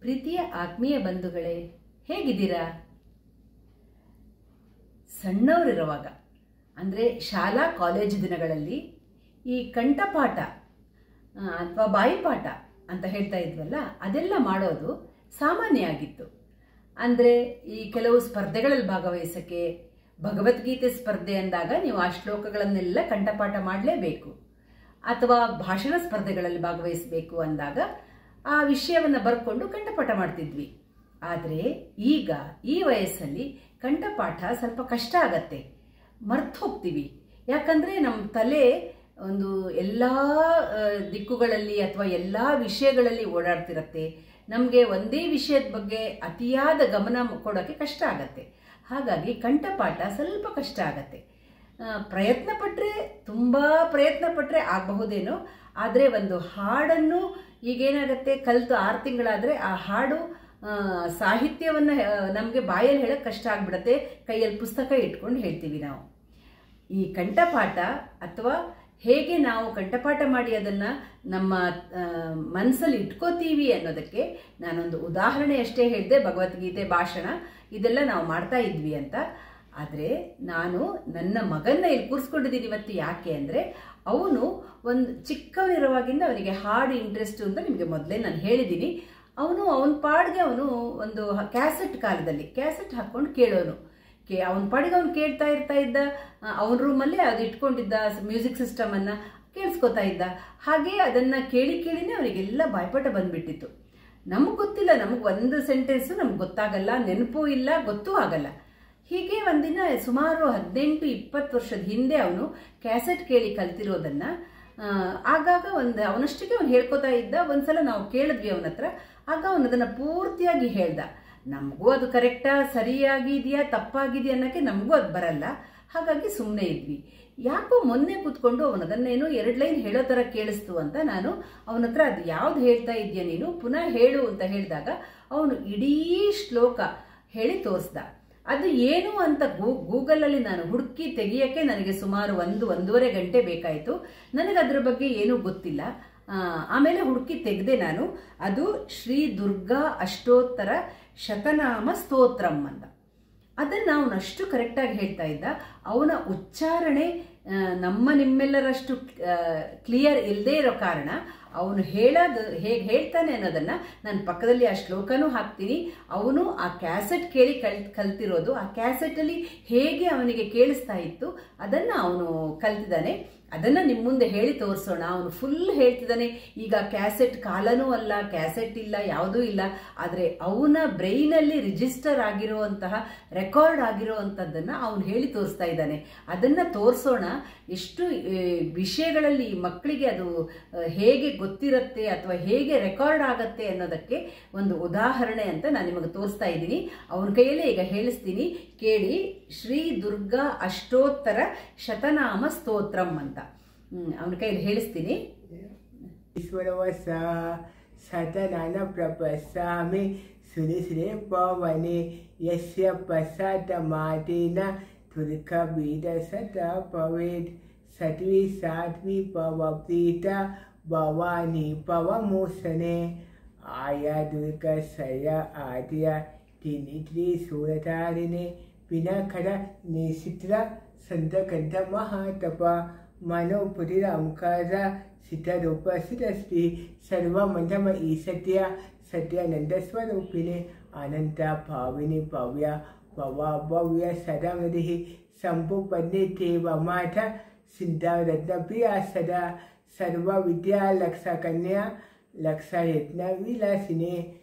ಪ್ರೀತಿಯ ಆತ್ಮೀಯ ಬಂಧುಗಳೇ, ಹೇಗಿದ್ದೀರಾ? ಸಣ್ಣವರಿರುವಾಗ ಅಂದರೆ ಶಾಲಾ ಕಾಲೇಜು ದಿನಗಳಲ್ಲಿ ಈ ಕಂಠಪಾಠ ಅಥವಾ ಬಾಯಿಪಾಠ ಅಂತ ಹೇಳ್ತಾ ಇದ್ವಲ್ಲ, ಅದೆಲ್ಲ ಮಾಡೋದು ಸಾಮಾನ್ಯ ಆಗಿತ್ತು. ಅಂದರೆ ಈ ಕೆಲವು ಸ್ಪರ್ಧೆಗಳಲ್ಲಿ ಭಾಗವಹಿಸೋಕ್ಕೆ, ಭಗವದ್ಗೀತೆ ಸ್ಪರ್ಧೆ ಅಂದಾಗ ನೀವು ಆ ಶ್ಲೋಕಗಳನ್ನೆಲ್ಲ ಕಂಠಪಾಠ ಮಾಡಲೇಬೇಕು. ಅಥವಾ ಭಾಷಣ ಸ್ಪರ್ಧೆಗಳಲ್ಲಿ ಭಾಗವಹಿಸಬೇಕು ಅಂದಾಗ ಆ ವಿಷಯವನ್ನು ಬರ್ಕೊಂಡು ಕಂಠಪಾಠ ಮಾಡ್ತಿದ್ವಿ. ಆದರೆ ಈಗ ಈ ವಯಸ್ಸಲ್ಲಿ ಕಂಠಪಾಠ ಸ್ವಲ್ಪ ಕಷ್ಟ ಆಗತ್ತೆ, ಮರ್ತು ಹೋಗ್ತೀವಿ. ಯಾಕಂದರೆ ನಮ್ಮ ತಲೆ ಒಂದು ಎಲ್ಲ ದಿಕ್ಕುಗಳಲ್ಲಿ ಅಥವಾ ಎಲ್ಲ ವಿಷಯಗಳಲ್ಲಿ ಓಡಾಡ್ತಿರತ್ತೆ. ನಮಗೆ ಒಂದೇ ವಿಷಯದ ಬಗ್ಗೆ ಅತಿಯಾದ ಗಮನ ಕೊಡೋಕ್ಕೆ ಕಷ್ಟ ಆಗತ್ತೆ. ಹಾಗಾಗಿ ಕಂಠಪಾಠ ಸ್ವಲ್ಪ ಕಷ್ಟ ಆಗತ್ತೆ. ಪ್ರಯತ್ನ ಪಟ್ಟರೆ, ತುಂಬ ಪ್ರಯತ್ನ ಪಟ್ಟರೆ ಆಗಬಹುದೇನೋ. ಆದರೆ ಒಂದು ಹಾಡನ್ನು ಈಗೇನಾಗತ್ತೆ, ಕಲಿತು 6 ತಿಂಗಳಾದರೆ ಆ ಹಾಡು ಸಾಹಿತ್ಯವನ್ನು ನಮಗೆ ಬಾಯಲ್ಲಿ ಹೇಳೋಕ್ಕೆ ಕಷ್ಟ ಆಗಿಬಿಡತ್ತೆ. ಕೈಯಲ್ಲಿ ಪುಸ್ತಕ ಇಟ್ಕೊಂಡು ಹೇಳ್ತೀವಿ ನಾವು. ಈ ಕಂಠಪಾಠ ಅಥವಾ ಹೇಗೆ ನಾವು ಕಂಠಪಾಠ ಮಾಡಿ ಅದನ್ನು ನಮ್ಮ ಮನಸ್ಸಲ್ಲಿ ಇಟ್ಕೋತೀವಿ ಅನ್ನೋದಕ್ಕೆ ನಾನೊಂದು ಉದಾಹರಣೆ ಅಷ್ಟೇ ಹೇಳಿದೆ. ಭಗವದ್ಗೀತೆ, ಭಾಷಣ ಇದೆಲ್ಲ ನಾವು ಮಾಡ್ತಾ ಇದ್ವಿ ಅಂತ. ಆದರೆ ನಾನು ನನ್ನ ಮಗನ್ನ ಇಲ್ಲಿ ಕೂರಿಸ್ಕೊಂಡಿದ್ದೀನಿ ಇವತ್ತು. ಯಾಕೆ ಅಂದರೆ ಅವನು ಒಂದು ಚಿಕ್ಕವನಿರುವಾಗಿಂದ ಅವನಿಗೆ ಹಾಡು ಇಂಟ್ರೆಸ್ಟು ಅಂತ ನಿಮಗೆ ಮೊದಲೇ ನಾನು ಹೇಳಿದ್ದೀನಿ. ಅವನ ಪಾಡಿಗೆ ಅವನು ಒಂದು ಕ್ಯಾಸೆಟ್, ಕಾಲದಲ್ಲಿ ಕ್ಯಾಸೆಟ್ ಹಾಕ್ಕೊಂಡು ಕೇಳೋನು. ಅವನ ಪಾಡಿಗೆ ಅವನು ಕೇಳ್ತಾ ಇದ್ದ. ಅವನ ರೂಮಲ್ಲೇ ಅದು ಇಟ್ಕೊಂಡಿದ್ದ ಮ್ಯೂಸಿಕ್ ಸಿಸ್ಟಮನ್ನು ಕೇಳಿಸ್ಕೊತಾ ಇದ್ದ. ಹಾಗೆ ಅದನ್ನು ಕೇಳಿನೇ ಅವನಿಗೆಲ್ಲ ಬಾಯ್ಪಾಠ ಬಂದುಬಿಟ್ಟಿತ್ತು. ನಮಗೆ ಗೊತ್ತಿಲ್ಲ, ನಮಗೆ ಒಂದು ಸೆಂಟೆನ್ಸು ನಮ್ಗೆ ಗೊತ್ತಾಗಲ್ಲ, ನೆನಪೂ ಇಲ್ಲ, ಗೊತ್ತೂ ಆಗಲ್ಲ. ಹೀಗೆ ಒಂದಿನ ಸುಮಾರು 18-20 ವರ್ಷದ ಹಿಂದೆ ಅವನು ಕ್ಯಾಸೆಟ್ ಕೇಳಿ ಕಲ್ತಿರೋದನ್ನು ಆಗಾಗ ಅವನಷ್ಟಕ್ಕೆ ಅವನು ಹೇಳ್ಕೊತಾ ಇದ್ದ. ಒಂದ್ಸಲ ನಾವು ಕೇಳಿದ್ವಿ ಅವನ ಹತ್ರ. ಆಗ ಅವನದನ್ನು ಪೂರ್ತಿಯಾಗಿ ಹೇಳ್ದ. ನಮಗೂ ಅದು ಕರೆಕ್ಟಾ, ಸರಿಯಾಗಿದೆಯಾ, ತಪ್ಪಾಗಿದೆಯಾ ಅನ್ನೋಕ್ಕೆ ನಮಗೂ ಅದು ಬರಲ್ಲ. ಹಾಗಾಗಿ ಸುಮ್ಮನೆ ಇದ್ವಿ. ಯಾಕೋ ಮೊನ್ನೆ ಕೂತ್ಕೊಂಡು ಅವನದನ್ನೇನು 2 ಲೈನ್ ಹೇಳೋ ಥರ ಕೇಳಿಸ್ತು ಅಂತ ನಾನು ಅವನ ಹತ್ರ ಅದು ಯಾವ್ದು ಹೇಳ್ತಾ ಇದೆಯಾ ನೀನು, ಪುನಃ ಹೇಳು ಅಂತ ಹೇಳಿದಾಗ ಅವನು ಇಡೀ ಶ್ಲೋಕ ಹೇಳಿ ತೋರಿಸ್ದ. ಅದು ಏನು ಅಂತ ಗೂಗಲಲ್ಲಿ ನಾನು ಹುಡುಕಿ ತೆಗಿಯೋಕ್ಕೆ ನನಗೆ ಸುಮಾರು 1-1.5 ಗಂಟೆ ಬೇಕಾಯಿತು. ನನಗೆ ಅದ್ರ ಬಗ್ಗೆ ಏನೂ ಗೊತ್ತಿಲ್ಲ. ಆಮೇಲೆ ಹುಡುಕಿ ತೆಗೆದೆ ನಾನು. ಅದು ಶ್ರೀ ದುರ್ಗಾ ಅಷ್ಟೋತ್ತರ ಶತನಾಮ ಸ್ತೋತ್ರಂ ಅಂತ. ಅದನ್ನು ಅವನು ಅಷ್ಟು ಕರೆಕ್ಟಾಗಿ ಹೇಳ್ತಾ ಇದ್ದ. ಅವನ ಉಚ್ಚಾರಣೆ ನಿಮ್ಮೆಲ್ಲರಷ್ಟು ಕ್ಲಿಯರ್ ಇಲ್ಲದೆ ಇರೋ ಕಾರಣ ಅವನು ಹೇಳೋದು ಹೇಗೆ ಹೇಳ್ತಾನೆ ಅನ್ನೋದನ್ನು ನಾನು ಪಕ್ಕದಲ್ಲಿ ಆ ಶ್ಲೋಕನೂ ಹಾಕ್ತೀನಿ. ಅವನು ಆ ಕ್ಯಾಸೆಟ್ ಕೇಳಿ ಕಲ್ತಿರೋದು, ಆ ಕ್ಯಾಸೆಟಲ್ಲಿ ಹೇಗೆ ಅವನಿಗೆ ಕೇಳಿಸ್ತಾ ಇತ್ತು ಅದನ್ನು ಅವನು ಕಲ್ತಿದ್ದಾನೆ. ಅದನ್ನು ನಿಮ್ಮ ಮುಂದೆ ಹೇಳಿ ತೋರಿಸೋಣ. ಅವನು ಫುಲ್ ಹೇಳ್ತಿದ್ದಾನೆ. ಈಗ ಕ್ಯಾಸೆಟ್ ಕಾಲನೂ ಅಲ್ಲ, ಕ್ಯಾಸೆಟ್ ಇಲ್ಲ, ಯಾವುದೂ ಇಲ್ಲ. ಆದರೆ ಅವನ ಬ್ರೈನಲ್ಲಿ ರಿಜಿಸ್ಟರ್ ಆಗಿರುವಂತಹ, ರೆಕಾರ್ಡ್ ಆಗಿರುವಂಥದ್ದನ್ನು ಅವನು ಹೇಳಿ ತೋರಿಸ್ತಾ ಇದ್ದಾನೆ. ಅದನ್ನು ತೋರಿಸೋಣ. ಎಷ್ಟು ವಿಷಯಗಳಲ್ಲಿ ಮಕ್ಕಳಿಗೆ ಅದು ಹೇಗೆ ಗೊತ್ತಿರುತ್ತೆ ಅಥವಾ ಹೇಗೆ ರೆಕಾರ್ಡ್ ಆಗತ್ತೆ ಅನ್ನೋದಕ್ಕೆ ಒಂದು ಉದಾಹರಣೆ ಅಂತ ನಾನು ನಿಮಗೆ ತೋರಿಸ್ತಾ ಇದ್ದೀನಿ. ಅವನ ಕೈಯಲ್ಲೇ ಈಗ ಹೇಳಿಸ್ತೀನಿ, ಕೇಳಿ. ಶ್ರೀ ದುರ್ಗಾ ಅಷ್ಟೋತ್ತರ ಶತನಾಮ ಸ್ತೋತ್ರಂ ಅಂತ ಅವನ ಕೈಯಲ್ಲಿ ಹೇಳಿಸ್ತೀನಿ. ಈಶ್ವರವಸ ಸತನಾನ ಪ್ರಪಸ್ಸಾಮಿ ಸುರಿಶ್ರೇ ಪವನೆ ಯಸ್ಯ ಪಸಾತ ಮಾತೇನ ತುರ್ಕ ಬೀದ ಸತ ಪವೇತ್ ಸತ್ವಿ ಸಾತ್ವಿ ಪವಪ್ರೀತ ಭವಾನಿ ಪವಮೋಸನೆ ಆಯಾ ದುರ್ಗ ಸಯ ಆದ್ಯ ತಿನಿತ್ರಿ ಸೂರತಾರಿಣೆ ಪಿನಖರ ನಿಸಿತ್ರ ಸಂತಕಂಠ ಮಹಾತಪ ಮಾನವ ಪುರಿರ ಅಂಕಾರ ಸಿತರೂಪಸಿತಸ್ತಿ ಸರ್ವಮಂಧಮ ಈಸತ್ಯ ಸತ್ಯಾನಂದ ಸ್ವರೂಪಿಣೆ ಅನಂತ ಭಾವಿನಿ ಭವ್ಯ ಭವ್ಯ ಸದಾಮದಿ ಸಂಪುಪನ್ನೆ ತೇವ ಮಾಥ ಸಿದ್ಧಾರತ್ನ ಪ್ರಿಯ ಸದಾ ಸರ್ವ ವಿದ್ಯಾ ಲಕ್ಷ ಕನ್ಯಾ ಲಕ್ಷ ಯತ್ನ ವಿಲಾಸಿನಿ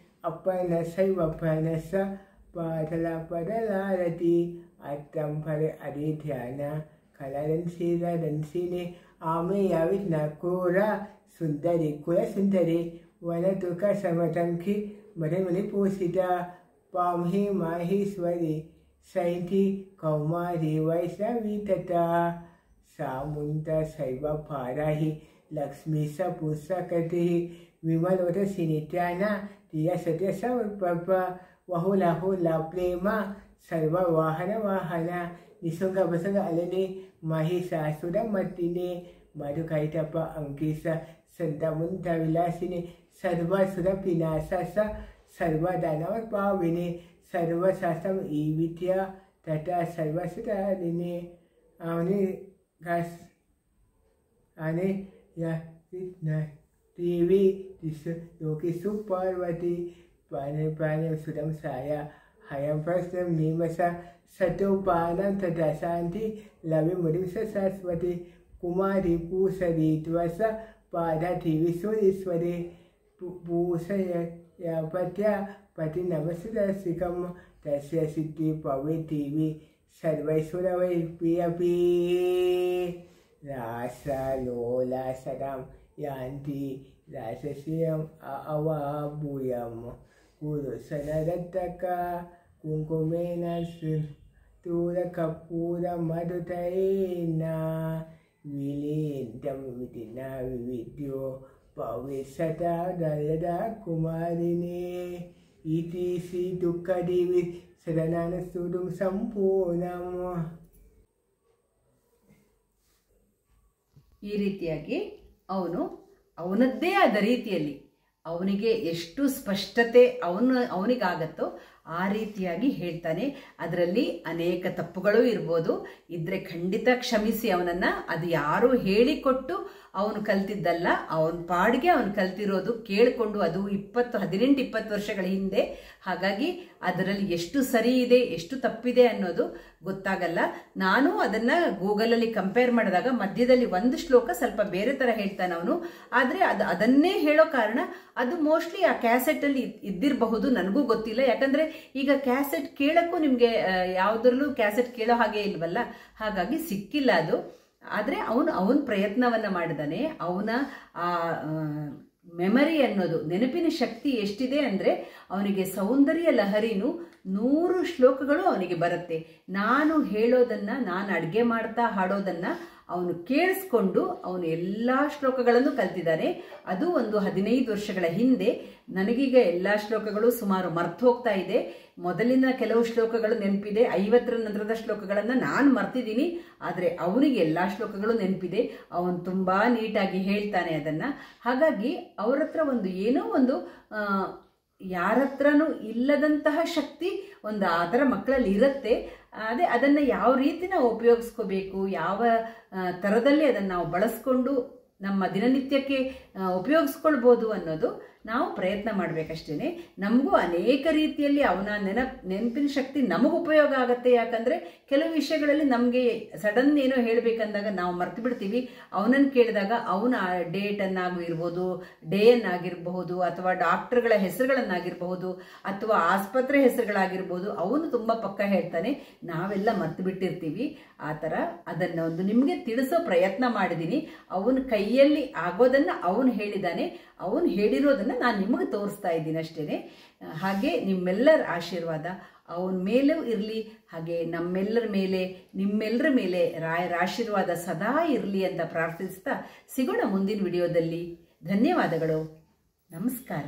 ಅಪ್ಪನ ಸೈವಪ್ಪನಸ ಪಾಠಲ ಪಡಲಾರತಿ ಅತ್ತಂಫರೆ ಅದೇ ಧ್ಯಾನ ಕಲರನ್ಸಿರನ್ಸಿನಿ ಆಮೆ ಯಾವಿನ ಕೋರ ಸುಂದರಿ ಕುಲ ಸುಂದರಿ ವನ ತುಕ ಸಮತಂಖಿ ಮನೆ ಮನೆ ಪೋಷಿತ ಪಾಮಹಿ ಮಾಹೇಶ್ವರಿ ಸೈಂಠಿ ಕೌಮಾರಿ ವೈಷ್ಣವಿ ತಥಾ ಸಾಮುಂತ ಶೈವ ಪಾರಾಹಿ ಲಕ್ಷ್ಮೀ ಸ ಪುಸ್ತಕತಿ ವಿಮಲೋದಸಿ ನಿತ್ಯಾನ ತಿಯ ಸತ್ಯ ಸಮರ್ಪಪ ವಹುಲ ಪ್ರೇಮ ಸರ್ವ ವಾಹನ ನಿಸಂಗ ಬಸಂಗ ಅಲನೆ ಮಹಿಷಾಸುರ ಮರ್ದಿನೆ ಮಧುಕೈಟಪ ಅಂಕೇಶ ಸಂತ ಮುಂತ ವಿಲಾಸಿನಿ ಸರ್ವ ಸುರ ವಿನಾಶ सर्वदानवपाविने सर्वशास्त्रम ईविद्या तथा सर्वसुधारिणे आणि या देवी लोकेषु पार्वती पाने सुरम साया हयं प्रश्नं नीमसा सतोपानं तथा शान्ति लविमुरिं सरस्वती कुमारी पूषरी त्वस पादति विश्वेश्वरी पूषया पत्या पति नमस्रसिकं तस्य सिद्धि पवितीवि सर्वैश्वरवैप्यपि रासलोला सदां यान्ति रासस्यम् अवाभूयम् कुरुसनरत्तका कुङ्कुमेन स्थूलकपूरमधुतैना विलीनं विधिना विविद्यो भविष्यता दयदा कुमारिणे इति श्री दुःखदेवी शरणानस्तुतिं ಸಂಪೂರ್ಣಂ. ಈ ರೀತಿಯಾಗಿ ಅವನದ್ದೇ ಆದ ರೀತಿಯಲ್ಲಿ ಅವನಿಗೆ ಎಷ್ಟು ಸ್ಪಷ್ಟತೆ ಅವನಿಗಾಗತ್ತೋ ಆ ರೀತಿಯಾಗಿ ಹೇಳ್ತಾನೆ. ಅದರಲ್ಲಿ ಅನೇಕ ತಪ್ಪುಗಳು ಇರ್ಬೋದು, ಇದ್ರೆ ಖಂಡಿತ ಕ್ಷಮಿಸಿ ಅವನನ್ನು. ಅದು ಯಾರು ಹೇಳಿಕೊಟ್ಟು ಅವನು ಕಲ್ತಿದ್ದಲ್ಲ, ಅವನ ಪಾಡಿಗೆ ಅವನು ಕಲ್ತಿರೋದು ಕೇಳಿಕೊಂಡು. ಅದು 18-20 ವರ್ಷಗಳ ಹಿಂದೆ. ಹಾಗಾಗಿ ಅದರಲ್ಲಿ ಎಷ್ಟು ಸರಿ ಇದೆ ಎಷ್ಟು ತಪ್ಪಿದೆ ಅನ್ನೋದು ಗೊತ್ತಾಗಲ್ಲ. ನಾನು ಅದನ್ನು ಗೂಗಲಲ್ಲಿ ಕಂಪೇರ್ ಮಾಡಿದಾಗ ಮಧ್ಯದಲ್ಲಿ ಒಂದು ಶ್ಲೋಕ ಸ್ವಲ್ಪ ಬೇರೆ ಥರ ಹೇಳ್ತಾನೆ ಅವನು. ಆದರೆ ಅದನ್ನೇ ಹೇಳೋ ಕಾರಣ ಅದು ಮೋಸ್ಟ್ಲಿ ಆ ಕ್ಯಾಸೆಟಲ್ಲಿ ಇದ್ದಿರಬಹುದು, ನನಗೂ ಗೊತ್ತಿಲ್ಲ. ಯಾಕಂದರೆ ಈಗ ಕ್ಯಾಸೆಟ್ ಕೇಳೋಕ್ಕೂ ನಿಮಗೆ ಯಾವುದ್ರಲ್ಲೂ ಕ್ಯಾಸೆಟ್ ಕೇಳೋ ಹಾಗೆ ಇಲ್ವಲ್ಲ, ಹಾಗಾಗಿ ಸಿಕ್ಕಿಲ್ಲ ಅದು. ಆದರೆ ಅವನ ಪ್ರಯತ್ನವನ್ನು ಮಾಡಿದಾನೆ. ಅವನ ಆ ಮೆಮರಿ ಅನ್ನೋದು, ನೆನಪಿನ ಶಕ್ತಿ ಎಷ್ಟಿದೆ ಅಂದರೆ ಅವನಿಗೆ ಸೌಂದರ್ಯ ಲಹರಿನೂ 100 ಶ್ಲೋಕಗಳು ಅವನಿಗೆ ಬರುತ್ತೆ. ನಾನು ಹೇಳೋದನ್ನು, ನಾನು ಅಡುಗೆ ಮಾಡ್ತಾ ಹಾಡೋದನ್ನು ಅವನು ಕೇಳಿಸ್ಕೊಂಡು ಅವನು ಎಲ್ಲ ಶ್ಲೋಕಗಳನ್ನು ಕಲ್ತಿದ್ದಾನೆ. ಅದು ಒಂದು 15 ವರ್ಷಗಳ ಹಿಂದೆ. ನನಗೀಗ ಎಲ್ಲ ಶ್ಲೋಕಗಳು ಸುಮಾರು ಮರ್ತು ಹೋಗ್ತಾ ಇದೆ. ಮೊದಲಿನ ಕೆಲವು ಶ್ಲೋಕಗಳು ನೆನಪಿದೆ, 50ರ ನಂತರದ ಶ್ಲೋಕಗಳನ್ನು ನಾನು ಮರ್ತಿದ್ದೀನಿ. ಆದರೆ ಅವನಿಗೆ ಎಲ್ಲ ಶ್ಲೋಕಗಳು ನೆನಪಿದೆ. ಅವನು ತುಂಬ ನೀಟಾಗಿ ಹೇಳ್ತಾನೆ ಅದನ್ನು. ಹಾಗಾಗಿ ಅವ್ರ ಹತ್ರ ಒಂದು ಏನೋ ಒಂದು ಯಾರ ಹತ್ರನೂ ಇಲ್ಲದಂತಹ ಶಕ್ತಿ ಒಂದು ಆ ಥರ ಮಕ್ಕಳಲ್ಲಿ ಇರುತ್ತೆ. ಅದನ್ನು ಯಾವ ರೀತಿ ನಾವು ಉಪಯೋಗಿಸ್ಕೋಬೇಕು, ಯಾವ ಥರದಲ್ಲಿ ಅದನ್ನು ನಾವು ಬಳಸ್ಕೊಂಡು ನಮ್ಮ ದಿನನಿತ್ಯಕ್ಕೆ ಉಪಯೋಗಿಸ್ಕೊಳ್ಬೋದು ಅನ್ನೋದು ನಾವು ಪ್ರಯತ್ನ ಮಾಡಬೇಕಷ್ಟೇ. ನಮಗೂ ಅನೇಕ ರೀತಿಯಲ್ಲಿ ಅವನ ನೆನಪಿನ ಶಕ್ತಿ ನಮಗೆ ಉಪಯೋಗ ಆಗುತ್ತೆ. ಯಾಕಂದರೆ ಕೆಲವು ವಿಷಯಗಳಲ್ಲಿ ನಮಗೆ ಸಡನ್ ಏನೋ ಹೇಳಬೇಕಂದಾಗ ನಾವು ಮರ್ತು ಬಿಡ್ತೀವಿ. ಅವನನ್ನು ಕೇಳಿದಾಗ ಅವನ ಡೇಟನ್ನಾಗಿರ್ಬೋದು, ಡೇಯನ್ನಾಗಿರಬಹುದು, ಅಥವಾ ಡಾಕ್ಟರ್ಗಳ ಹೆಸರುಗಳನ್ನಾಗಿರಬಹುದು, ಅಥವಾ ಆಸ್ಪತ್ರೆ ಹೆಸರುಗಳಾಗಿರ್ಬೋದು, ಅವನು ತುಂಬ ಪಕ್ಕ ಹೇಳ್ತಾನೆ. ನಾವೆಲ್ಲ ಮರ್ತು ಬಿಟ್ಟಿರ್ತೀವಿ. ಆ ಥರ ಅದನ್ನು ಒಂದು ನಿಮಗೆ ತಿಳಿಸೋ ಪ್ರಯತ್ನ ಮಾಡಿದ್ದೀನಿ. ಅವನ ಕೈಯಲ್ಲಿ ಆಗೋದನ್ನು ಅವನು ಹೇಳಿದ್ದಾನೆ. ಅವನು ಹೇಳಿರೋದನ್ನು ನಾನು ನಿಮಗೆ ತೋರಿಸ್ತಾ ಇದ್ದೀನಿ ಅಷ್ಟೇ. ಹಾಗೆ ನಿಮ್ಮೆಲ್ಲರ ಆಶೀರ್ವಾದ ಅವನ ಮೇಲೂ ಇರಲಿ, ಹಾಗೆ ನಮ್ಮೆಲ್ಲರ ಮೇಲೆ, ನಿಮ್ಮೆಲ್ಲರ ಮೇಲೆ ರಾಯರ ಆಶೀರ್ವಾದ ಸದಾ ಇರಲಿ ಅಂತ ಪ್ರಾರ್ಥಿಸ್ತಾ ಸಿಗೋಣ ಮುಂದಿನ ವಿಡಿಯೋದಲ್ಲಿ. ಧನ್ಯವಾದಗಳು. ನಮಸ್ಕಾರ.